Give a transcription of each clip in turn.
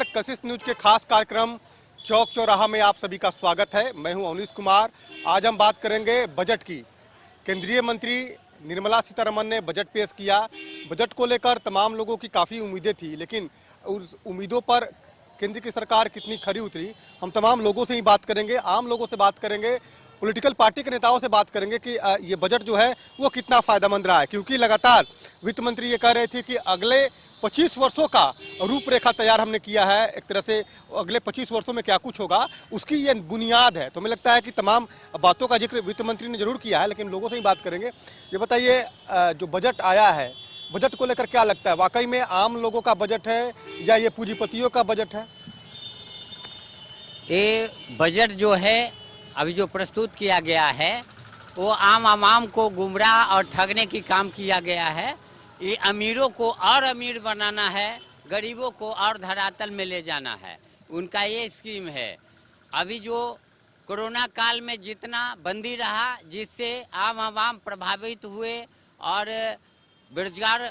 नमस्कार, कशिश न्यूज के खास कार्यक्रम चौक चौराहा में आप सभी का स्वागत है। मैं हूं अवनीश कुमार। आज हम बात करेंगे बजट की। केंद्रीय मंत्री निर्मला सीतारमण ने बजट पेश किया। बजट को लेकर तमाम लोगों की काफ़ी उम्मीदें थी, लेकिन उस उम्मीदों पर केंद्र की सरकार कितनी खरी उतरी, हम तमाम लोगों से ही बात करेंगे, आम लोगों से बात करेंगे, पॉलिटिकल पार्टी के नेताओं से बात करेंगे कि ये बजट जो है वो कितना फायदेमंद रहा है। क्योंकि लगातार वित्त मंत्री ये कह रहे थे कि अगले 25 वर्षों का रूपरेखा तैयार हमने किया है, एक तरह से अगले 25 वर्षों में क्या कुछ होगा उसकी ये बुनियाद है। तो मुझे लगता है कि तमाम बातों का जिक्र वित्त मंत्री ने जरूर किया है, लेकिन लोगों से ही बात करेंगे। ये बताइए, जो बजट आया है, बजट को लेकर क्या लगता है, वाकई में आम लोगों का बजट है या ये पूंजीपतियों का बजट है? ये बजट जो है अभी जो प्रस्तुत किया गया है वो आम आवाम को गुमराह और ठगने की काम किया गया है। ये अमीरों को और अमीर बनाना है, गरीबों को और धरातल में ले जाना है, उनका ये स्कीम है। अभी जो कोरोना काल में जितना बंदी रहा, जिससे आम आवाम प्रभावित हुए और बेरोजगार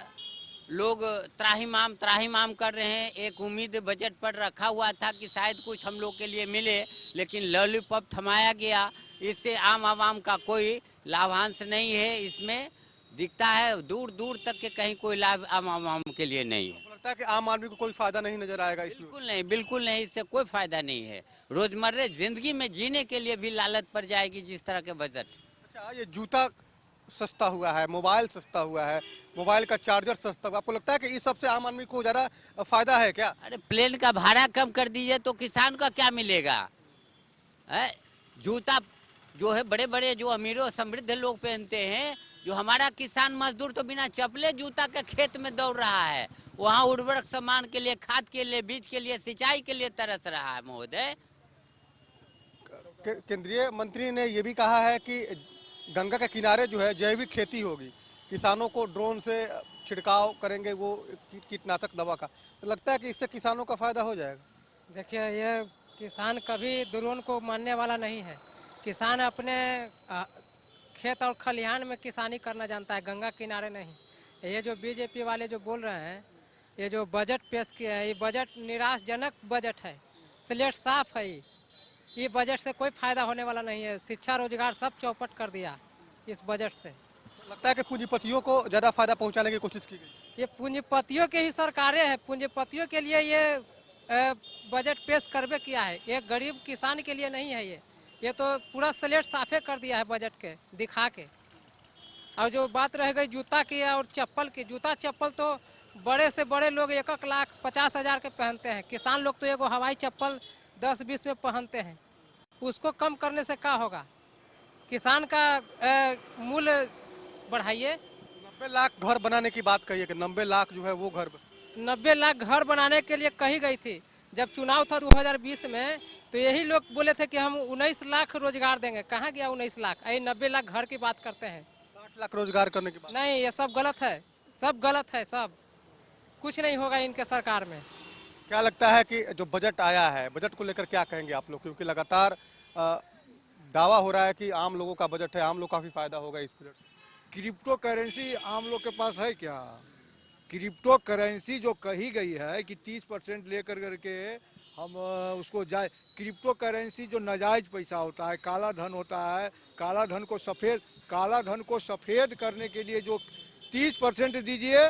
लोग त्राहिमाम कर रहे हैं। एक उम्मीद बजट पर रखा हुआ था कि शायद कुछ हम लोग के लिए मिले, लेकिन लॉलीपॉप थमाया गया। इससे आम आवाम का कोई लाभांश नहीं है। इसमें दिखता है दूर दूर तक के कहीं कोई लाभ आम आवाम के लिए नहीं है। लगता है कि आम आदमी को कोई फायदा नहीं नजर आएगा इसमें? बिल्कुल नहीं, इससे कोई फायदा नहीं है। रोजमर्रा जिंदगी में जीने के लिए भी लालच पड़ जाएगी जिस तरह के बजट। अच्छा, ये जूता सस्ता हुआ है, मोबाइल सस्ता हुआ है, मोबाइल का चार्जर सस्ता हुआ, आपको लगता है कि इस सबसे आम आदमी को ज्यादा फायदा है क्या? अरे प्लेन का भाड़ा कम कर दीजिए तो किसान का क्या मिलेगा? जूता जो है बड़े बड़े जो अमीरों समृद्ध लोग पहनते हैं, जो हमारा किसान मजदूर तो बिना चप्पले जूता के खेत में दौड़ रहा है। वहाँ उर्वरक सामान के लिए, खाद के लिए, बीज के लिए, सिंचाई के लिए तरस रहा है। महोदय, केंद्रीय मंत्री ने यह भी कहा है कि गंगा के किनारे जो है जैविक खेती होगी, किसानों को ड्रोन से छिड़काव करेंगे वो कीटनाशक दवा का। तो लगता है कि इससे किसानों का फायदा हो जाएगा? देखिए, ये किसान कभी ड्रोन को मानने वाला नहीं है। किसान अपने खेत और खलिहान में किसानी करना जानता है, गंगा किनारे नहीं। ये जो बीजेपी वाले जो बोल रहे हैं, ये जो बजट पेश किया है, ये बजट निराशजनक बजट है। स्लेट साफ है। ये बजट से कोई फायदा होने वाला नहीं है। शिक्षा, रोजगार सब चौपट कर दिया इस बजट से। लगता है कि पूंजीपतियों को ज्यादा फायदा पहुंचाने की कोशिश की गई। ये पूंजीपतियों के ही सरकारें हैं, पूंजीपतियों के लिए ये बजट पेश करबे किया है। ये गरीब किसान के लिए नहीं है। ये तो पूरा स्लेट साफे कर दिया है बजट के दिखा के। और जो बात रह गई जूता की और चप्पल की, जूता चप्पल तो बड़े से बड़े लोग 1,50,000 के पहनते हैं। किसान लोग तो एगो हवाई चप्पल 10-20 में पहनते हैं। उसको कम करने से क्या होगा? किसान का मूल्य बढ़ाइए। 90 लाख घर बनाने की बात कही है कि 90 लाख जो है वो घर 90 लाख घर बनाने के लिए कही गई थी। जब चुनाव था 2020 में, तो यही लोग बोले थे कि हम 19 लाख रोजगार देंगे। कहाँ गया 19 लाख? ये 90 लाख घर की बात करते हैं। 60 लाख रोजगार करने की बात नहीं, ये सब गलत है, सब गलत है। सब कुछ नहीं होगा इनके सरकार में। क्या लगता है कि जो बजट आया है, बजट को लेकर क्या कहेंगे आप लोग? क्योंकि लगातार दावा हो रहा है कि आम लोगों का बजट है, आम लोग काफी फायदा होगा इस बजट से। क्रिप्टो करेंसी आम लोग के पास है क्या? क्रिप्टो करेंसी जो कही गई है कि 30% लेकर करके हम उसको जाए, क्रिप्टो करेंसी जो नाजायज पैसा होता है, काला धन होता है, काला धन को सफ़ेद करने के लिए जो 30% दीजिए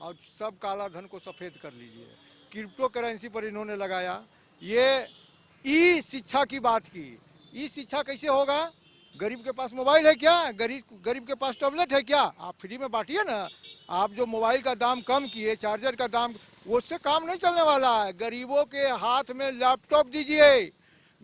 और सब काला धन को सफ़ेद कर लीजिए। क्रिप्टो करेंसी पर इन्होंने लगाया। ये ई शिक्षा की बात की। ई शिक्षा कैसे होगा? गरीब के पास मोबाइल है क्या? गरीब के पास टैबलेट है क्या? आप फ्री में बांटिए ना। आप जो मोबाइल का दाम कम किए, चार्जर का दाम, उससे काम नहीं चलने वाला है। गरीबों के हाथ में लैपटॉप दीजिए,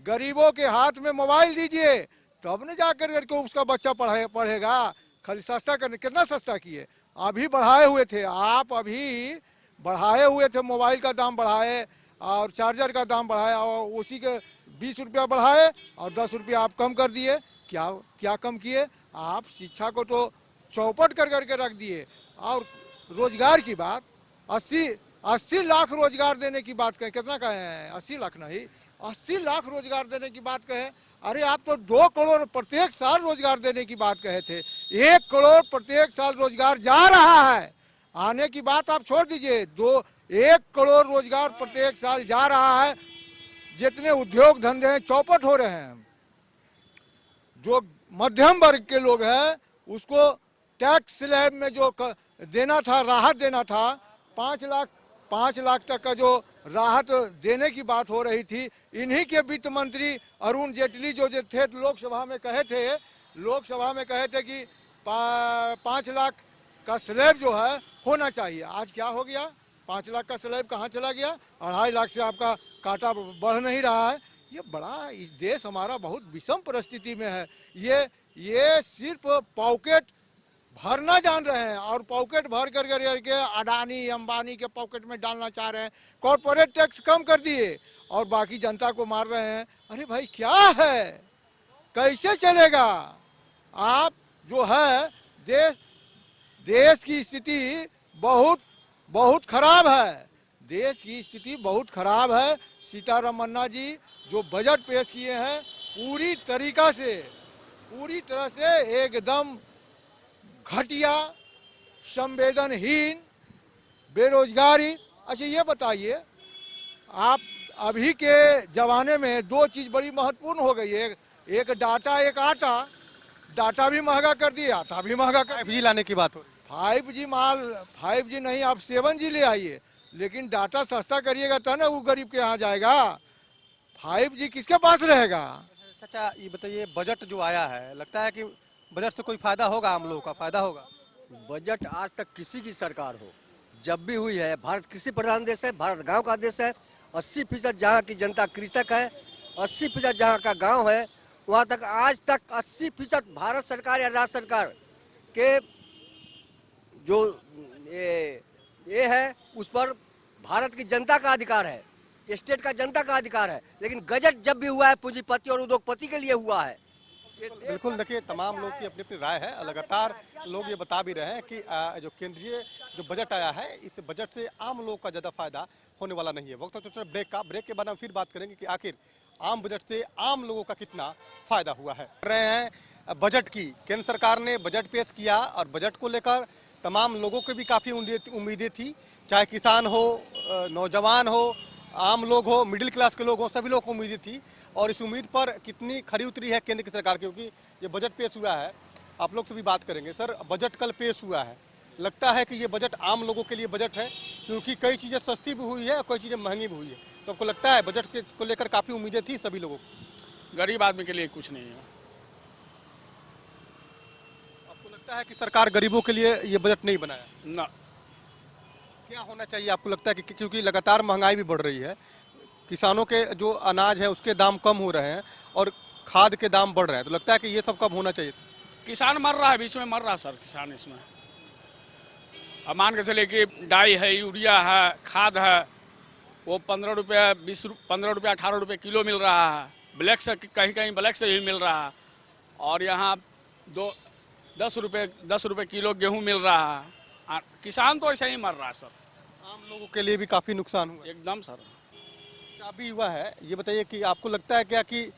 गरीबों के हाथ में मोबाइल दीजिए, तब न जाकर करके उसका बच्चा पढ़ेगा। खाली सस्ता करने, कितना सस्ता किए? अभी बढ़ाए हुए थे आप, अभी बढ़ाए हुए थे, मोबाइल का दाम बढ़ाए और चार्जर का दाम बढ़ाया और उसी के 20 रुपया बढ़ाए और 10 रुपया आप कम कर दिए। क्या कम किए? आप शिक्षा को तो चौपट कर करके रख दिए। और रोजगार की बात, 80 लाख रोजगार देने की बात कहे, कितना कहे हैं? 80 लाख नहीं, 80 लाख रोजगार देने की बात कहे। अरे आप तो 2 करोड़ प्रत्येक साल रोजगार देने की बात कहे थे। 1 करोड़ प्रत्येक साल रोजगार जा रहा है। आने की बात आप छोड़ दीजिए, 1 करोड़ रोजगार प्रत्येक साल जा रहा है। जितने उद्योग धंधे हैं चौपट हो रहे हैं। जो मध्यम वर्ग के लोग हैं उसको टैक्स स्लैब में जो देना था, राहत देना था, 5 लाख तक का जो राहत देने की बात हो रही थी, इन्हीं के वित्त मंत्री अरुण जेटली जो थे लोकसभा में कहे थे कि 5 लाख का स्लैब जो है होना चाहिए। आज क्या हो गया? 5 लाख का स्लैब कहाँ चला गया? 2.5 लाख से आपका काटा बढ़ नहीं रहा है। ये बड़ा, इस देश हमारा बहुत विषम परिस्थिति में है। ये सिर्फ पॉकेट भरना जान रहे हैं और पॉकेट भर कर के अडानी अंबानी के पॉकेट में डालना चाह रहे हैं। कॉर्पोरेट टैक्स कम कर दिए और बाकी जनता को मार रहे हैं। अरे भाई क्या है, कैसे चलेगा? आप जो है देश की स्थिति बहुत खराब है। देश की स्थिति बहुत खराब है। सीतारमन्ना जी जो बजट पेश किए हैं पूरी तरह से एकदम घटिया, संवेदनहीन, बेरोजगारी। अच्छा ये बताइए, आप अभी के जमाने में 2 चीज बड़ी महत्वपूर्ण हो गई है, एक डाटा, एक आटा। डाटा भी महंगा कर दिया, आटा भी महंगा कर 5G लाने की बात हो रही 5G नहीं, आप 7G ले आइए, लेकिन डाटा सस्ता करिएगा तब ना वो गरीब के यहाँ जाएगा। 5G किसके पास रहेगा? है। चाचा ये बताइए, बजट जो आया है, लगता है कि बजट से कोई फायदा होगा, आम लोगों का फायदा होगा? बजट आज तक किसी की सरकार हो जब भी हुई है, भारत कृषि प्रधान देश है, भारत गांव का देश है। 80% जहाँ की जनता कृषक है, 80% जहाँ का गांव है, वहाँ तक आज तक 80% भारत सरकार या राज्य सरकार के जो ये है उस पर भारत की जनता का अधिकार है, स्टेट का जनता का अधिकार है। लेकिन बजट जब भी हुआ है पूंजीपति और उद्योगपति के लिए हुआ है। बिल्कुल, देखिए तमाम लोग की अपनी अपनी राय है। लगातार लोग ये बता भी रहे हैं कि जो केंद्रीय जो बजट आया है, इस बजट से आम लोग का ज़्यादा फायदा होने वाला नहीं है। वक्त तो ब्रेक के बाद हम फिर बात करेंगे कि आखिर आम बजट से आम लोगों का कितना फायदा हुआ है। कर रहे हैं बजट की, केंद्र सरकार ने बजट पेश किया और बजट को लेकर तमाम लोगों को भी काफ़ी उम्मीदें थी, चाहे किसान हो, नौजवान हो, आम लोग हो, मिडिल क्लास के लोग हो, सभी लोग को उम्मीदें थी। और इस उम्मीद पर कितनी खरी उतरी है केंद्र की सरकार, क्योंकि ये बजट पेश हुआ है। आप लोग से भी बात करेंगे। सर, बजट कल पेश हुआ है, लगता है कि ये बजट आम लोगों के लिए बजट है, क्योंकि कई चीज़ें सस्ती भी हुई है और कई चीज़ें महंगी भी हुई है। तो आपको लगता है बजट को लेकर काफ़ी उम्मीदें थी सभी लोगों को? गरीब आदमी के लिए कुछ नहीं है। आपको लगता है कि सरकार गरीबों के लिए ये बजट नहीं बनाया? ना, क्या होना चाहिए आपको लगता है कि क्योंकि लगातार महंगाई भी बढ़ रही है, किसानों के जो अनाज है उसके दाम कम हो रहे हैं और खाद के दाम बढ़ रहे हैं, तो लगता है कि ये सब कब होना चाहिए? किसान मर रहा है, बीच में मर रहा है सर किसान इसमें। अब मान के चलिए कि डाई है, यूरिया है, खाद है, वो 15 रुपये 15 रुपये 18 रुपये किलो मिल रहा है। ब्लैक से कहीं ब्लैक से भी मिल रहा है। और यहाँ 10 रुपये किलो गेहूँ मिल रहा है। किसान तो ऐसे ही मर रहा है सर। आम लोगों के लिए भी काफ़ी नुकसान हुआ एकदम सर। अभी हुआ है। ये बताइए कि आपको लगता है क्या कि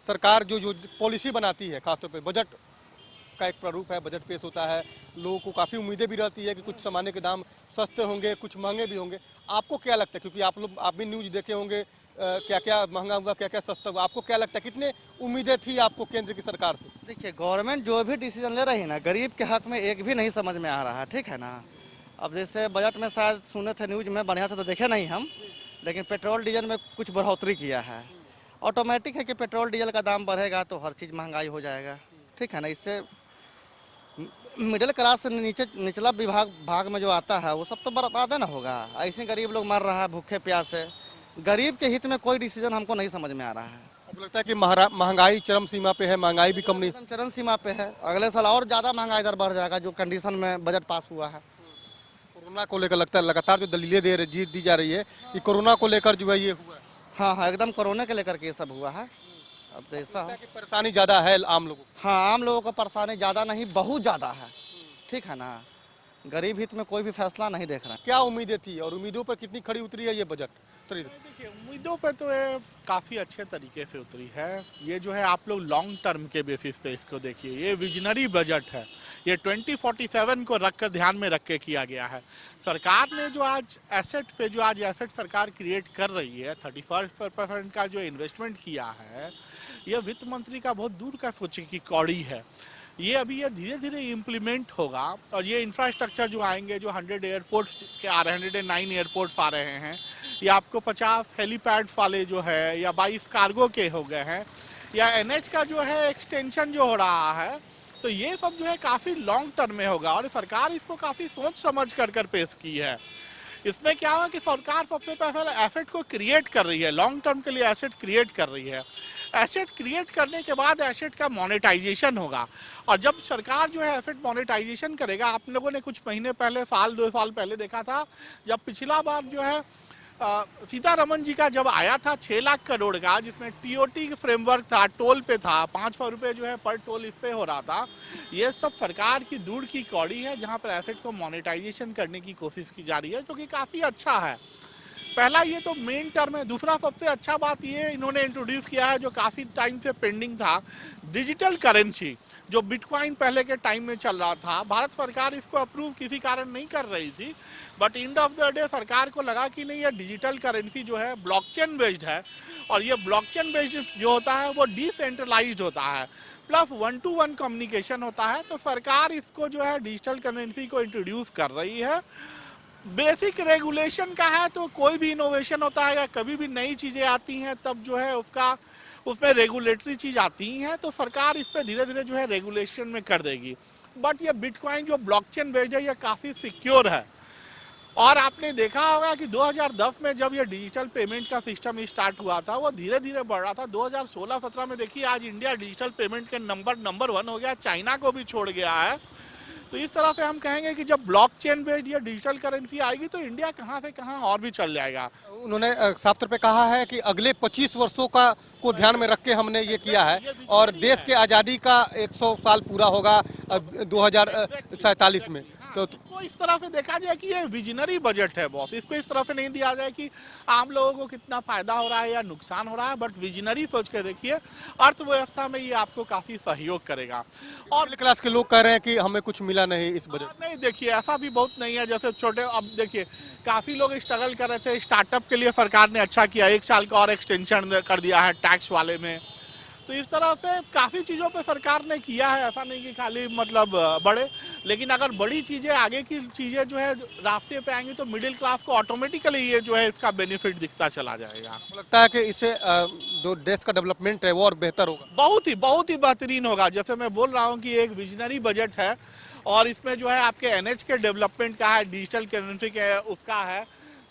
सरकार जो पॉलिसी बनाती है, खासतौर पे बजट का एक प्रारूप है, बजट पेश होता है, लोगों को काफ़ी उम्मीदें भी रहती है कि कुछ सामान्य के दाम सस्ते होंगे, कुछ महंगे भी होंगे। आपको क्या लगता है, क्योंकि आप भी न्यूज़ देखे होंगे, क्या क्या महंगा हुआ, क्या क्या सस्ता हुआ, आपको क्या लगता है कितने उम्मीदें थी आपको केंद्र की सरकार से? देखिए, गवर्नमेंट जो भी डिसीजन ले रही है ना, गरीब के हक में एक भी नहीं समझ में आ रहा है, ठीक है ना। अब जैसे बजट में शायद सुने थे न्यूज में, बढ़िया से तो देखे नहीं हम, लेकिन पेट्रोल डीजल में कुछ बढ़ोतरी किया है। ऑटोमेटिक है कि पेट्रोल डीजल का दाम बढ़ेगा तो हर चीज़ महंगाई हो जाएगा, ठीक है ना। इससे मिडिल क्लास से निचला भाग में जो आता है वो सब तो बर्बाद ना होगा। ऐसे गरीब लोग मर रहा है भूखे प्यासे। गरीब के हित में कोई डिसीजन हमको नहीं समझ में आ रहा है। आपको लगता है कि महंगाई चरम सीमा पे है, महंगाई भी कम नहीं? एकदम चरम सीमा पे है। अगले साल और ज़्यादा महंगाई दर बढ़ जाएगा जो कंडीशन में बजट पास हुआ है। कोरोना को लेकर लगता है लगातार जो दलीलें दी जा रही है कि कोरोना को लेकर जो है ये हुआ है। हाँ, एकदम कोरोना के लेकर के ये सब हुआ है। अब तो ऐसा कि परेशानी ज़्यादा है आम लोगों को? हाँ, आम लोगों को परेशानी ज़्यादा नहीं, बहुत ज़्यादा है, ठीक है ना। गरीब हित में कोई भी फैसला नहीं देख रहा। क्या उम्मीदें थी और उम्मीदों पर कितनी खड़ी उतरी है ये बजट? उतरी? देखिए, उम्मीदों पे तो ये काफ़ी अच्छे तरीके से उतरी है। ये जो है आप लोग लॉन्ग टर्म के बेसिस पे इसको देखिए, ये विजनरी बजट है। ये 2047 को रखकर ध्यान में रख के किया गया है। सरकार ने जो आज एसेट सरकार क्रिएट कर रही है, 35% का जो इन्वेस्टमेंट किया है, ये वित्त मंत्री का बहुत दूर का सोचे की कौड़ी है। ये धीरे धीरे इम्प्लीमेंट होगा और ये इंफ्रास्ट्रक्चर जो आएंगे, जो 100 एयरपोर्ट्स के आ रहे हैं, 109 एयरपोर्ट्स आ रहे हैं, या आपको 50 हेलीपैड वाले जो है, या 22 कार्गो के हो गए हैं, या एनएच का जो है एक्सटेंशन जो हो रहा है, तो ये सब जो है काफ़ी लॉन्ग टर्म में होगा और सरकार इसको काफ़ी सोच समझ कर पेश की है। इसमें क्या होगा कि सरकार सबसे पहले एसेट को क्रिएट कर रही है, लॉन्ग टर्म के लिए एसेट क्रिएट कर रही है। एसेट क्रिएट करने के बाद एसेट का मोनेटाइजेशन होगा और जब सरकार जो है एसेट मोनेटाइजेशन करेगा, आप लोगों ने कुछ महीने पहले, 2 साल पहले देखा था, जब पिछला बार जो है सीतारमन जी का जब आया था 6 लाख करोड़ का, जिसमें टीओटी फ्रेमवर्क था, टोल पे था, 500 रुपये जो है पर टोल इस पे हो रहा था। ये सब सरकार की दूर की कौड़ी है जहाँ पर एसेट को मोनेटाइजेशन करने की कोशिश की जा रही है, जो कि काफ़ी अच्छा है। पहला ये तो मेन टर्म है। दूसरा सबसे अच्छा बात ये इन्होंने इंट्रोड्यूस किया है, जो काफ़ी टाइम से पेंडिंग था, डिजिटल करेंसी। जो बिटकॉइन पहले के टाइम में चल रहा था, भारत सरकार इसको अप्रूव किसी कारण नहीं कर रही थी, but end of the day सरकार को लगा कि नहीं, ये डिजिटल करेंसी जो है ब्लॉकचेन बेस्ड है और ये ब्लॉकचेन बेस्ड जो होता है वो डिसेंट्रलाइज्ड होता है, प्लस 1-to-1 कम्युनिकेशन होता है। तो सरकार इसको जो है डिजिटल करेंसी को इंट्रोड्यूस कर रही है। बेसिक रेगुलेशन का है, तो कोई भी इनोवेशन होता है या कभी भी नई चीज़ें आती हैं तब जो है उसमें रेगुलेटरी चीज़ आती हैं, तो सरकार इस पर धीरे धीरे जो है रेगुलेशन में कर देगी। बट ये बिटकॉइन जो ब्लॉकचेन बेस्ड है, ये काफ़ी सिक्योर है। और आपने देखा होगा कि 2010 में जब ये डिजिटल पेमेंट का सिस्टम स्टार्ट हुआ था, वो धीरे धीरे बढ़ रहा था। 2016-17 में देखिए आज इंडिया डिजिटल पेमेंट के नंबर 1 हो गया, चाइना को भी छोड़ गया है। तो इस तरह से हम कहेंगे कि जब ब्लॉकचेन बेस्ड या डिजिटल करेंसी आएगी तो इंडिया कहाँ से कहाँ और भी चल जाएगा। उन्होंने साफ तौर पे कहा है कि अगले 25 वर्षों को ध्यान में रख के हमने ये किया है और देश के आज़ादी का 100 साल पूरा होगा 2047 में। तो इसको इस तरह से देखा जाए कि ये विजनरी बजट है बॉस। इसको इस तरह से नहीं दिया जाए कि आम लोगों को कितना फायदा हो रहा है या नुकसान हो रहा है, बट विजनरी सोच के देखिए, अर्थव्यवस्था में ये आपको काफी सहयोग करेगा। और मिडिल क्लास के लोग कह रहे हैं कि हमें कुछ मिला नहीं इस बजट। नहीं, देखिए ऐसा भी बहुत नहीं है। जैसे छोटे, अब देखिए काफी लोग स्ट्रगल कर रहे थे, स्टार्टअप के लिए सरकार ने अच्छा किया, 1 साल का और एक्सटेंशन कर दिया है टैक्स वाले में। तो इस तरह से काफ़ी चीज़ों पे सरकार ने किया है, ऐसा नहीं कि खाली मतलब बड़े, लेकिन अगर बड़ी चीज़ें, आगे की चीज़ें जो है रास्ते पे आएंगी तो मिडिल क्लास को ऑटोमेटिकली ये जो है इसका बेनिफिट दिखता चला जाएगा। लगता है कि इससे जो देश का डेवलपमेंट है वो और बेहतर होगा। बहुत ही बेहतरीन होगा। जैसे मैं बोल रहा हूँ कि एक विजनरी बजट है और इसमें जो है आपके एनएच के डेवलपमेंट का है, डिजिटल करेंसी के उसका है,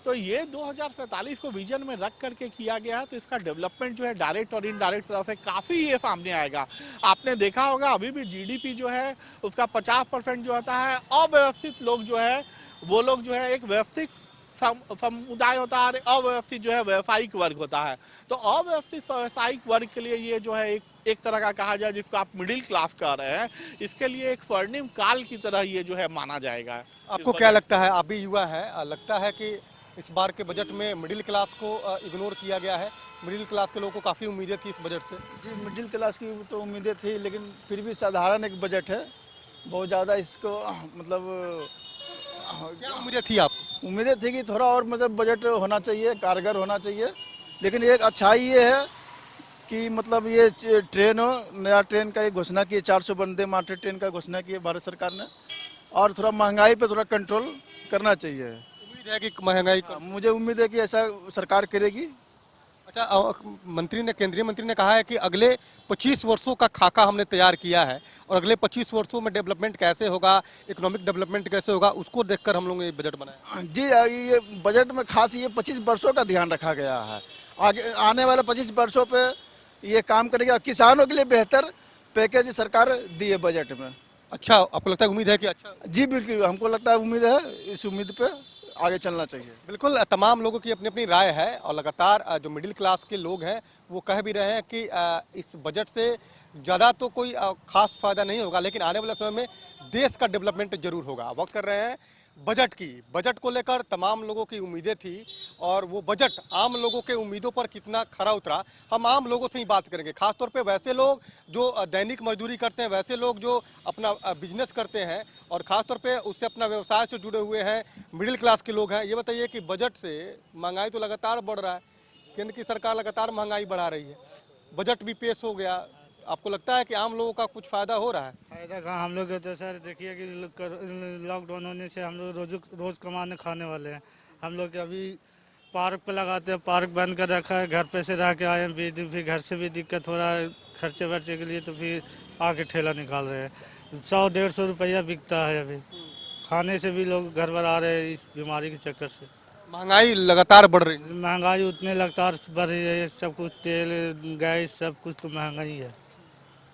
तो ये 2047 को विजन में रख करके किया गया है। तो इसका डेवलपमेंट जो है डायरेक्ट और इनडायरेक्ट तरफ से काफ़ी ये सामने आएगा। आपने देखा होगा अभी भी जीडीपी जो है उसका 50% जो होता है अव्यवस्थित लोग जो है, वो लोग जो है एक व्यवस्थित समुदाय होता है, अव्यवस्थित जो है व्यावसायिक वर्ग होता है। तो अव्यवस्थित व्यावसायिक वर्ग के लिए ये जो है एक तरह का कहा जाए, जिसको आप मिडिल क्लास कह रहे हैं, इसके लिए एक स्वर्णिम काल की तरह ये जो है माना जाएगा। आपको क्या लगता है, आप भी युवा है, लगता है कि इस बार के बजट में मिडिल क्लास को इग्नोर किया गया है? मिडिल क्लास के लोगों को काफ़ी उम्मीदें थी इस बजट से। जी, मिडिल क्लास की तो उम्मीदें थी, लेकिन फिर भी साधारण एक बजट है। बहुत ज़्यादा इसको मतलब क्या उम्मीदें थी आप? उम्मीदें थी कि थोड़ा और मतलब बजट होना चाहिए, कारगर होना चाहिए। लेकिन एक अच्छाई ये है कि मतलब ये ट्रेन हो, नया ट्रेन का ये घोषणा की, 400 वंदे मातरम ट्रेन का घोषणा की है भारत सरकार ने, और थोड़ा महंगाई पे थोड़ा कंट्रोल करना चाहिए। उम्मीद है कि महंगाई मुझे उम्मीद है कि ऐसा सरकार करेगी। अच्छा, केंद्रीय मंत्री ने कहा है कि अगले 25 वर्षों का खाका हमने तैयार किया है और अगले 25 वर्षों में डेवलपमेंट कैसे होगा, इकोनॉमिक डेवलपमेंट कैसे होगा, उसको देखकर हम लोग ये बजट बनाए। जी, ये बजट में खास ये 25 वर्षों का ध्यान रखा गया है। आगे आने वाले 25 वर्षों पे ये काम करेगा और किसानों के लिए बेहतर पैकेज सरकार दी है बजट में। अच्छा, आपको लगता है, उम्मीद है कि अच्छा? जी बिल्कुल, हमको लगता है, उम्मीद है, इस उम्मीद पे आगे चलना चाहिए। बिल्कुल, तमाम लोगों की अपनी अपनी राय है और लगातार जो मिडिल क्लास के लोग हैं वो कह भी रहे हैं कि इस बजट से ज़्यादा तो कोई खास फायदा नहीं होगा, लेकिन आने वाले समय में देश का डेवलपमेंट जरूर होगा। वक्त कर रहे हैं बजट को लेकर तमाम लोगों की उम्मीदें थी और वो बजट आम लोगों के उम्मीदों पर कितना खरा उतरा, हम आम लोगों से ही बात करेंगे। खासतौर पे वैसे लोग जो दैनिक मजदूरी करते हैं, वैसे लोग जो अपना बिजनेस करते हैं और खासतौर पे उससे अपना व्यवसाय से जुड़े हुए हैं, मिडिल क्लास के लोग हैं। ये बताइए कि बजट से महंगाई तो लगातार बढ़ रहा है, केंद्र की सरकार लगातार महंगाई बढ़ा रही है, बजट भी पेश हो गया, आपको लगता है कि आम लोगों का कुछ फायदा हो रहा है? फायदा कहाँ, हम लोग तो सर देखिए कि लॉकडाउन होने से हम लोग रोज कमाने खाने वाले हैं। हम लोग अभी पार्क पे लगाते हैं, पार्क बंद कर रखा है, घर पे से रह के आए हैं, फिर घर से भी दिक्कत हो रहा है खर्चे वर्चे के लिए, तो फिर आके ठेला निकाल रहे हैं। 100-150 रुपया बिकता है अभी, खाने से भी लोग घर भर आ रहे हैं इस बीमारी के चक्कर से। महंगाई लगातार बढ़ रही है। महंगाई उतने लगातार बढ़ रही है, सब कुछ तेल गैस सब कुछ तो महंगा ही है।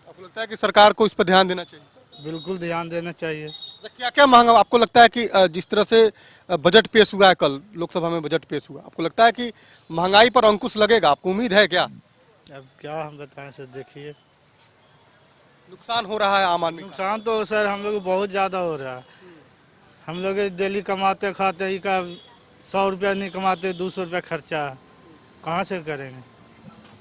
आपको लगता है कि सरकार को इस पर ध्यान देना चाहिए? बिल्कुल ध्यान देना चाहिए। क्या क्या महंगा आपको लगता है कि जिस तरह से बजट पेश हुआ है, कल लोकसभा में बजट पेश हुआ, आपको लगता है कि महंगाई पर अंकुश लगेगा? आपको उम्मीद है क्या? अब क्या हम बताएं सर, देखिए नुकसान हो रहा है आम आदमी का। नुकसान तो सर हम लोग बहुत ज़्यादा हो रहा है। हम लोग डेली कमाते खाते ही का 100 रुपया नहीं कमाते, 200 रुपया खर्चा कहाँ से करेंगे?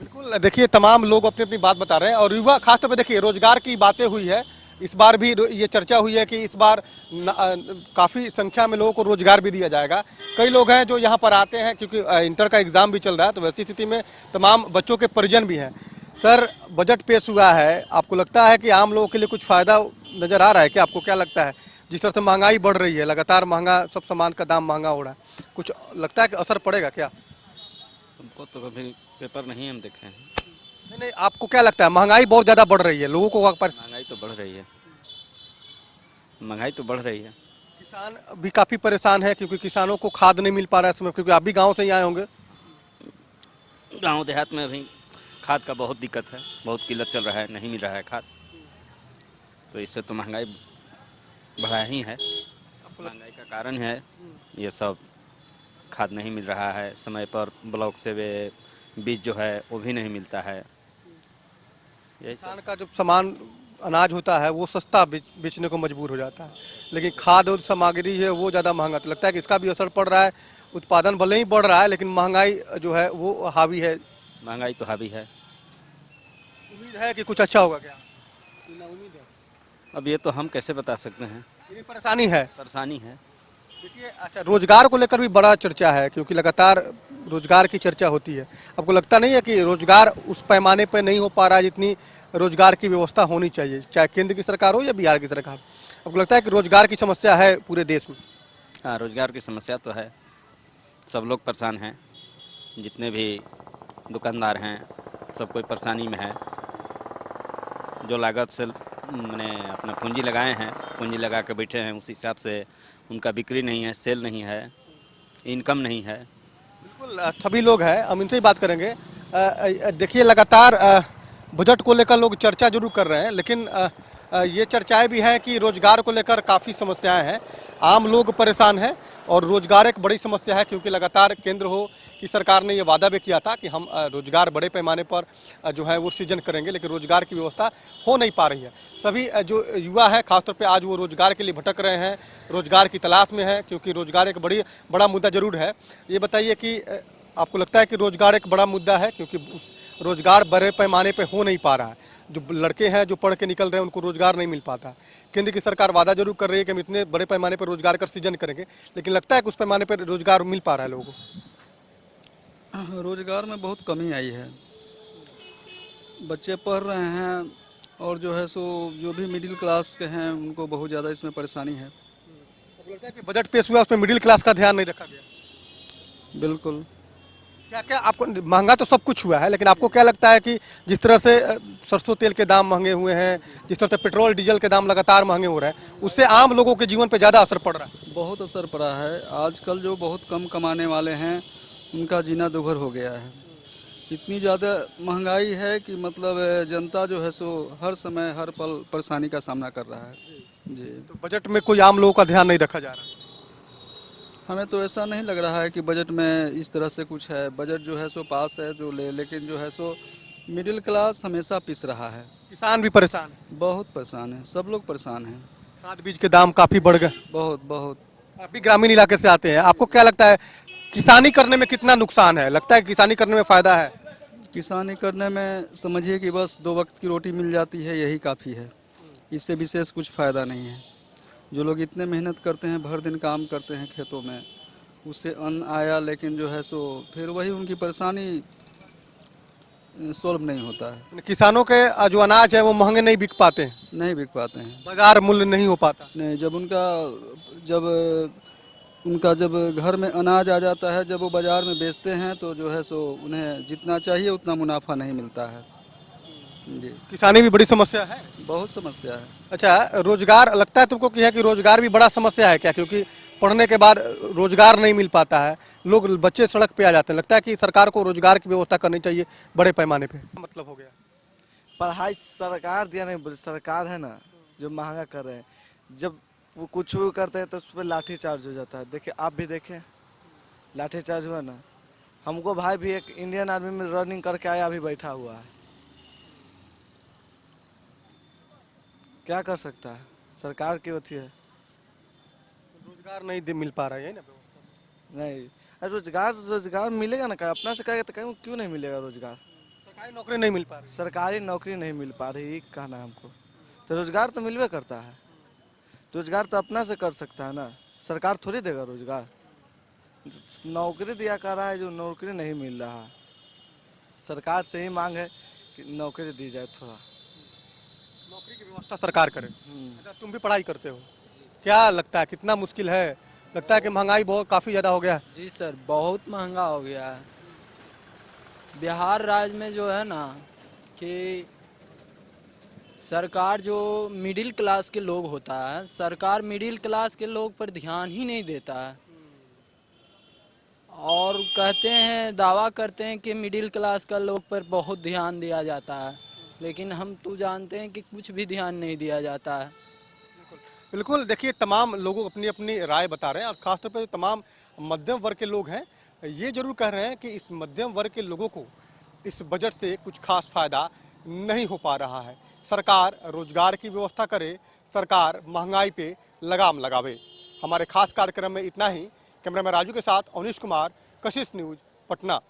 बिल्कुल, देखिए तमाम लोग अपनी अपनी बात बता रहे हैं और युवा खासतौर पे देखिए रोजगार की बातें हुई है। इस बार भी ये चर्चा हुई है कि इस बार काफ़ी संख्या में लोगों को रोजगार भी दिया जाएगा। कई लोग हैं जो यहाँ पर आते हैं क्योंकि इंटर का एग्ज़ाम भी चल रहा है, तो वैसी स्थिति में तमाम बच्चों के परिजन भी हैं। सर, बजट पेश हुआ है, आपको लगता है कि आम लोगों के लिए कुछ फ़ायदा नज़र आ रहा है क्या? आपको क्या लगता है जिस तरह से महंगाई बढ़ रही है, लगातार महंगा, सब सामान का दाम महंगा हो रहा है, कुछ लगता है कि असर पड़ेगा क्या? हमको तो कभी पेपर नहीं हम देखे हैं। नहीं, आपको क्या लगता है? महंगाई बहुत ज़्यादा बढ़ रही है, लोगों को महंगाई तो बढ़ रही है, महंगाई तो बढ़ रही है। किसान भी काफ़ी परेशान है क्योंकि किसानों को खाद नहीं मिल पा रहा है इस समय, क्योंकि आप भी गाँव से ही आए होंगे। गांव देहात में अभी खाद का बहुत दिक्कत है, बहुत किल्लत चल रहा है, नहीं मिल रहा है खाद, तो इससे तो महंगाई बढ़ा ही है। महंगाई का कारण है ये सब, खाद नहीं मिल रहा है समय पर, ब्लॉक से वे बीज जो है वो भी नहीं मिलता है। किसान का जो सामान अनाज होता है वो सस्ता बेचने को मजबूर हो जाता है, लेकिन खाद और सामग्री है वो ज़्यादा महंगा। तो लगता है कि इसका भी असर पड़ रहा है, उत्पादन भले ही बढ़ रहा है लेकिन महंगाई जो है वो हावी है। महंगाई तो हावी है। उम्मीद है कि कुछ अच्छा होगा क्या? उम्मीद है, अब ये तो हम कैसे बता सकते हैं, ये परेशानी है। परेशानी है। देखिए, अच्छा, रोजगार को लेकर भी बड़ा चर्चा है क्योंकि लगातार रोजगार की चर्चा होती है। आपको लगता नहीं है कि रोजगार उस पैमाने पर नहीं हो पा रहा है जितनी रोजगार की व्यवस्था होनी चाहिए, चाहे केंद्र की सरकार हो या बिहार की सरकार? आपको लगता है कि रोजगार की समस्या है पूरे देश में? हाँ, रोजगार की समस्या तो है, सब लोग परेशान हैं, जितने भी दुकानदार हैं सब कोई परेशानी में है। जो लागत से मैंने अपना पूंजी लगाए हैं, पूंजी लगा के बैठे हैं, उस हिसाब से उनका बिक्री नहीं है, सेल नहीं है, इनकम नहीं है। बिल्कुल, सभी लोग हैं, हम इनसे ही बात करेंगे। देखिए, लगातार बजट को लेकर लोग चर्चा जरूर कर रहे हैं, लेकिन ये चर्चाएं भी हैं कि रोजगार को लेकर काफ़ी समस्याएं हैं, आम लोग परेशान हैं और रोजगार एक बड़ी समस्या है क्योंकि लगातार केंद्र हो कि सरकार ने ये वादा भी किया था कि हम रोजगार बड़े पैमाने पर जो है वो सृजन करेंगे, लेकिन रोजगार की व्यवस्था हो नहीं पा रही है। सभी जो युवा है खासतौर पे आज वो रोजगार के लिए भटक रहे हैं, रोजगार की तलाश में है, क्योंकि रोजगार एक बड़ा मुद्दा जरूर है। ये बताइए कि आपको लगता है कि रोजगार एक बड़ा मुद्दा है क्योंकि उस रोजगार बड़े पैमाने पे हो नहीं पा रहा है, जो लड़के हैं जो पढ़ के निकल रहे हैं उनको रोजगार नहीं मिल पाता। केंद्र की सरकार वादा जरूर कर रही है कि हम इतने बड़े पैमाने पर रोजगार का सृजन करेंगे, लेकिन लगता है कि उस पैमाने पर रोजगार मिल पा रहा है लोगों को? रोजगार में बहुत कमी आई है, बच्चे पढ़ रहे हैं और जो है सो जो भी मिडिल क्लास के हैं उनको बहुत ज़्यादा इसमें परेशानी है। आपको लगता है कि बजट पेश हुआ उसमें मिडिल क्लास का ध्यान नहीं रखा गया? बिल्कुल। क्या क्या आपको, महंगा तो सब कुछ हुआ है, लेकिन आपको क्या लगता है कि जिस तरह से सरसों तेल के दाम महंगे हुए हैं, जिस तरह से पेट्रोल डीजल के दाम लगातार महंगे हो रहे हैं, उससे आम लोगों के जीवन पर ज़्यादा असर पड़ रहा है? बहुत असर पड़ा है। आजकल जो बहुत कम कमाने वाले हैं उनका जीना दुभर हो गया है। इतनी ज़्यादा महंगाई है कि मतलब जनता जो है सो हर समय हर पल परेशानी का सामना कर रहा है। जी, तो बजट में कोई आम लोगों का ध्यान नहीं रखा जा रहा? हमें तो ऐसा नहीं लग रहा है कि बजट में इस तरह से कुछ है। बजट जो है सो पास है जो लेकिन जो है सो मिडिल क्लास हमेशा पिस रहा है। किसान भी परेशान है? बहुत परेशान है, सब लोग परेशान हैं। खाद बीज के दाम काफ़ी बढ़ गए। बहुत बहुत। आप भी ग्रामीण इलाके से आते हैं, आपको क्या लगता है किसानी करने में कितना नुकसान है? लगता है किसानी करने में फायदा है? किसानी करने में समझिए कि बस 2 वक्त की रोटी मिल जाती है, यही काफ़ी है। इससे विशेष कुछ फ़ायदा नहीं है। जो लोग इतने मेहनत करते हैं, भर दिन काम करते हैं खेतों में, उससे अन्न आया, लेकिन जो है सो फिर वही उनकी परेशानी सॉल्व नहीं होता है। किसानों के जो अनाज है वो महंगे नहीं बिक पाते हैं, नहीं बिक पाते हैं, बाजार मूल्य नहीं हो पाता। नहीं। जब घर में अनाज आ जाता है, जब वो बाज़ार में बेचते हैं तो जो है सो उन्हें जितना चाहिए उतना मुनाफा नहीं मिलता है। जी, किसानी भी बड़ी समस्या है। बहुत समस्या है। अच्छा, रोजगार लगता है तुमको कि है कि रोजगार भी बड़ा समस्या है क्या? क्योंकि पढ़ने के बाद रोजगार नहीं मिल पाता है, लोग बच्चे सड़क पे आ जाते हैं। लगता है कि सरकार को रोजगार की व्यवस्था करनी चाहिए बड़े पैमाने पे। मतलब हो गया पढ़ाई सरकार दिया नहीं, सरकार है ना जो महंगा कर रहे हैं। जब वो कुछ भी करते हैं तो उस पर लाठी चार्ज हो जाता है। देखिए, आप भी देखें, लाठी चार्ज हुआ ना। हमको भाई भी एक इंडियन आर्मी में रनिंग करके आया, अभी बैठा हुआ है। क्या कर सकता है, सरकार की होती है। रोजगार नहीं मिल पा रहा है ना व्यवस्था। नहीं, अरे रोजगार मिलेगा ना, क्या अपना से करेगा तो कहीं क्यों नहीं मिलेगा रोजगार? सरकारी नौकरी नहीं मिल पा रही। सरकारी नौकरी नहीं मिल पा रही, ये कहना है हमको। तो रोजगार तो मिलवे करता है, रोजगार तो अपना से कर सकता है ना, सरकार थोड़ी देगा रोजगार। नौकरी दिया कर रहा है, जो नौकरी नहीं मिल रहा। सरकार से ही मांग है कि नौकरी दी जाए, थोड़ा नौकरी की व्यवस्था सरकार करे। अच्छा, तुम भी पढ़ाई करते हो, क्या लगता है कितना मुश्किल है? लगता है कि महंगाई बहुत काफी ज्यादा हो गया है। जी सर, बहुत महंगा हो गया है। बिहार राज्य में जो है ना कि सरकार जो मिडिल क्लास के लोग होता है, सरकार मिडिल क्लास के लोग पर ध्यान ही नहीं देता है। और कहते हैं, दावा करते हैं कि मिडिल क्लास का लोग पर बहुत ध्यान दिया जाता है, लेकिन हम तो जानते हैं कि कुछ भी ध्यान नहीं दिया जाता है। बिल्कुल, देखिए तमाम लोगों अपनी अपनी राय बता रहे हैं और खासतौर पर जो तमाम मध्यम वर्ग के लोग हैं ये जरूर कह रहे हैं कि इस मध्यम वर्ग के लोगों को इस बजट से कुछ खास फायदा नहीं हो पा रहा है। सरकार रोजगार की व्यवस्था करे, सरकार महंगाई पे लगाम लगावे। हमारे खास कार्यक्रम में इतना ही। कैमरामैन राजू के साथ अवनीश कुमार, कशिश न्यूज, पटना।